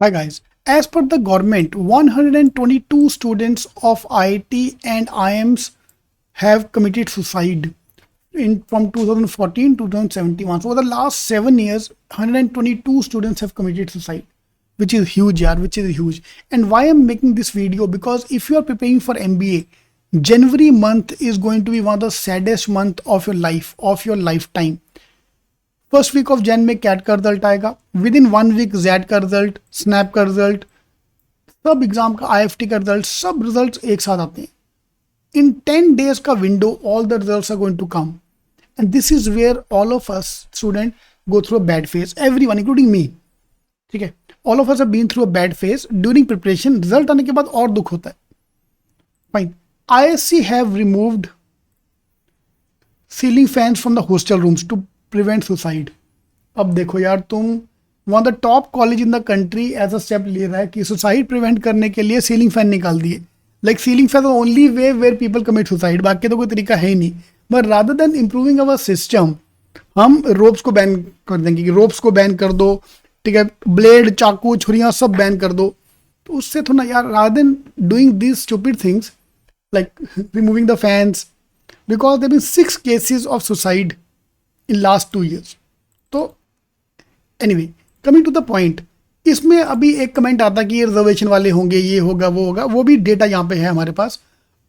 Hi guys, as per the government, 122 students of IIT and IIMs have committed suicide in from 2014 to 2017. So over the last 7 years, 122 students have committed suicide, which is huge, yaar, which is huge. And why I'm making this video? Because if you are preparing for MBA, January month is going to be one of the saddest month of your life, of your lifetime. First week of Jan में CAT का result आएगा, within 1 week जैड का रिजल्ट, SNAP का result, सब exam का IFT का रिजल्ट, सब रिजल्ट एक साथ आते हैं इन 10 days का window. All the results are going to come and this is where all of us student go through a bad phase, everyone including me. ठीक है, all of us have been through a bad phase during preparation. Result आने के बाद और दुख होता है. Fine. IISc have removed ceiling fans from the hostel rooms to prevent suicide. अब देखो यार, तुम one the top college in the country as a step ले रहा है कि सुसाइड प्रिवेंट करने के लिए सीलिंग फैन निकाल दिए. Like ceiling fan only way where people commit suicide, बाकी तो कोई तरीका है ही नहीं. But rather than improving our system, हम रोप्स को बैन कर देंगे कि रोप्स को बैन कर दो. ठीक है, ब्लेड, चाकू, छुरियाँ सब बैन कर दो. तो उससे थोड़ा यार, rather than doing this stupid things like removing the fans, because there been 6 cases of suicide in last 2 years. तो anyway, coming to the point, इसमें अभी एक कमेंट आता कि ये रिजर्वेशन वाले होंगे, ये होगा, वो होगा. वो भी डेटा यहाँ पे है हमारे पास.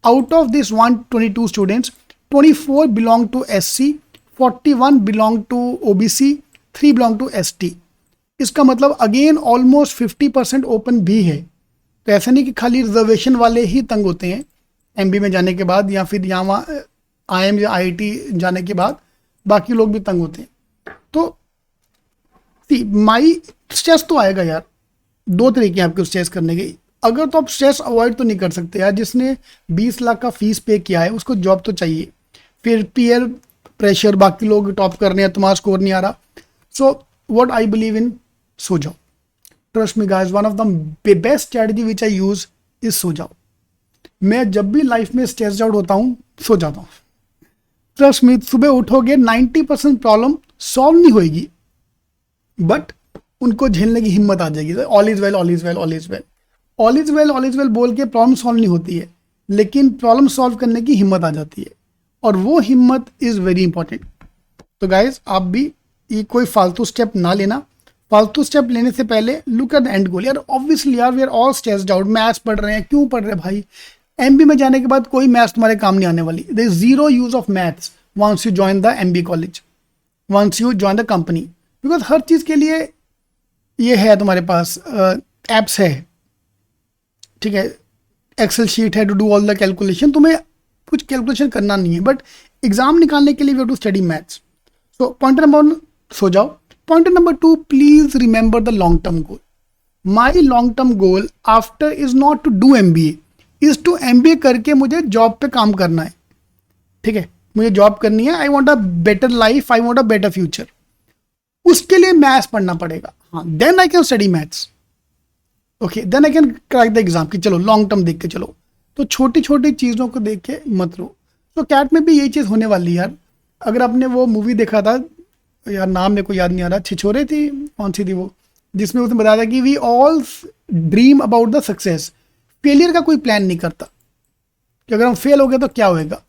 Out of this 122 students, 24 belong to SC, 41 belong to OBC, 3 belong to ST. इसका मतलब अगेन ऑलमोस्ट 50% ओपन भी है. तो ऐसा नहीं कि खाली रिजर्वेशन वाले ही तंग होते हैं MB में जाने के बाद, या फिर यहाँ IIM या IIT जाने के बाद बाकी लोग भी तंग होते हैं. तो माई स्ट्रेस तो आएगा यार. 2 तरीके हैं आपके स्ट्रेस करने के. अगर तो आप स्ट्रेस अवॉइड तो नहीं कर सकते यार. जिसने 20 लाख का फीस पे किया है उसको जॉब तो चाहिए. फिर पीयर प्रेशर, बाकी लोग टॉप कर रहे हैं, तुम्हारा स्कोर नहीं आ रहा. So what I believe in, सो जाओ. Trust me guys, one of the best strategy which I use is so जाओ. मैं जब भी लाइफ में स्ट्रेस आउट होता हूँ, सो जाता हूँ. ट्रस्ट मी, सुबह उठोगे 90% प्रॉब्लम सॉल्व नहीं होगी, बट उनको झेलने की हिम्मत आ जाएगी. All is well, all is well, all is well, all is well, all is well बोल के प्रॉब्लम सॉल्व नहीं होती है, लेकिन प्रॉब्लम सॉल्व करने की हिम्मत आ जाती है, और वो हिम्मत इज वेरी इंपॉर्टेंट. तो गाइज, आप भी ये कोई फालतू स्टेप ना लेना. फालतू स्टेप लेने से पहले look at the end goal. यार ऑब्वियसली यार, we are all stressed out. Maths पढ़ रहे हैं, क्यों पढ़ रहे हैं भाई? MB में जाने के बाद कोई मैथ्स तुम्हारे काम नहीं आने वाली. There is zero use of maths once you join the MB college, once you join the company. Because हर चीज़ के लिए ये है तुम्हारे पास, एप्स है. ठीक है, एक्सेल शीट है to do all the calculation. तुम्हें कुछ कैलकुलेशन करना नहीं है, बट एग्जाम निकालने के लिए we have to study maths. So point number 1, सो जाओ. Point number 2, please remember the long term goal. My long term goal after is not to do MBA, is to MBA करके मुझे job पे काम करना है. ठीक है, मुझे जॉब करनी है. I want a better life, I want a better future. उसके लिए मैथ्स पढ़ना पड़ेगा. हाँ, then I can study maths. Okay, then I can crack the exam. कि चलो लॉन्ग टर्म देख के चलो. तो छोटी छोटी चीज़ों को देख के मत रो. तो कैट में भी यही चीज़ होने वाली है यार. अगर आपने वो मूवी देखा था यार, नाम मेरे को याद नहीं आ रहा, छिछोरे थी, कौन सी थी वो, जिसमें उसने बताया था कि we all dream about the success. Failure का कोई प्लान नहीं करता कि अगर हम फेल हो गए तो क्या होएगा.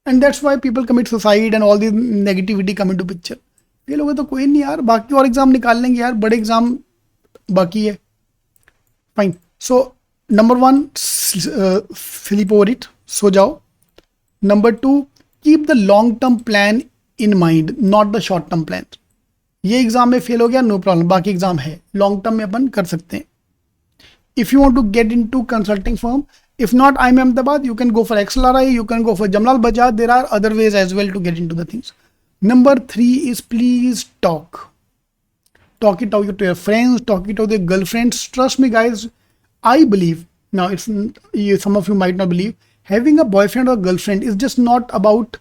And that's why people commit suicide and all the negativity come into picture. Fail हो गए तो कोई नहीं यार, बाकी और एग्जाम निकाल लेंगे यार, बड़े एग्जाम बाकी है. Fine. So number 1, sleep over it, सो जाओ. Number 2, keep the long term plan in mind, not the short term plan. ये एग्जाम में फेल हो गया, नो प्रॉब्लम, बाकी एग्जाम है, लॉन्ग टर्म में अपन कर सकते हैं. If you want to get into consulting firm, if not IIM Ahmedabad, you can go for XLRI, you can go for Jamlal Bajaj. There are other ways as well to get into the things. Number 3 is please talk. Talk it out to your friends, talk it out with your girlfriends. Trust me guys, I believe, now it's some of you might not believe, having a boyfriend or girlfriend is just not about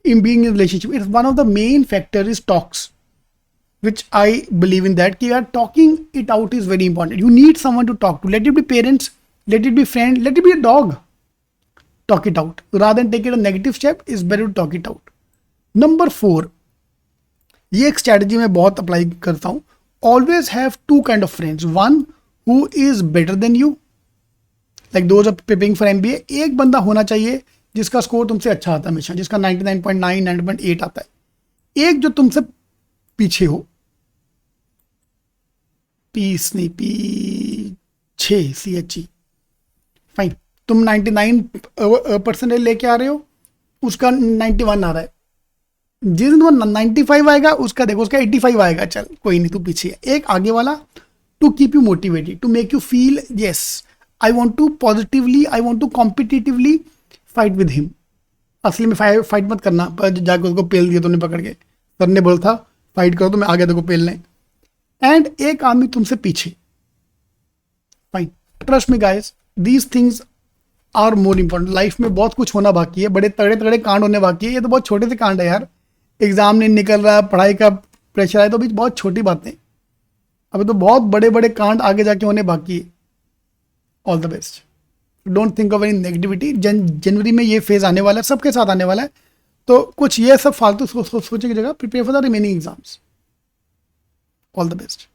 in being in a relationship. It's one of the main factors is talks, which I believe in that. That talking it out is very important. You need someone to talk to. Let it be parents, let it be friend, let it be a dog. Talk it out. Rather than take it a negative step, it's better to talk it out. Number 4, ये एक strategy मैं बहुत apply करता हूँ. always have two kind of friends. One who is better than you, like those are preparing for MBA. एक बंदा होना चाहिए जिसका स्कोर तुमसे अच्छा आता है हमेशा, जिसका 99.9 99.8 आता है. एक जो तुमसे पीछे हो, पीस नहीं पीछे, CHE. फाइन, तुम 99% लेके आ रहे हो, उसका 91 आ रहा है. जिस दिन वो 95 आएगा उसका देखो, उसका 85 आएगा, चल कोई नहीं, तू पीछे है. एक आगे वाला to keep you motivated, to make you feel yes I want to positively, I want to competitively fight with him. असली में फाइट मत करना, पर जाकर उसको पेल दिया तुमने पकड़ के. सर ने बोला था फाइट करो तो मैं आ गया देखो पेलने. एंड एक आदमी तुमसे पीछे. Fine, trust me guys, these things are more important. Life में बहुत कुछ होना बाकी है, बड़े तगड़े तगड़े कांड होने बाकी है. ये तो बहुत छोटे से कांड है यार. एग्जाम नहीं निकल रहा, पढ़ाई का प्रेशर है, तो भी बहुत छोटी बातें. अभी तो बहुत बड़े बड़े कांड आगे जाके होने बाकी है. All the best. Don't think of any negativity. जनवरी में ये फेज आने वाला है, सबके साथ आने वाला है. तो कुछ ये सब फालतू सोचने की जगह prepare for the remaining exams. All the best.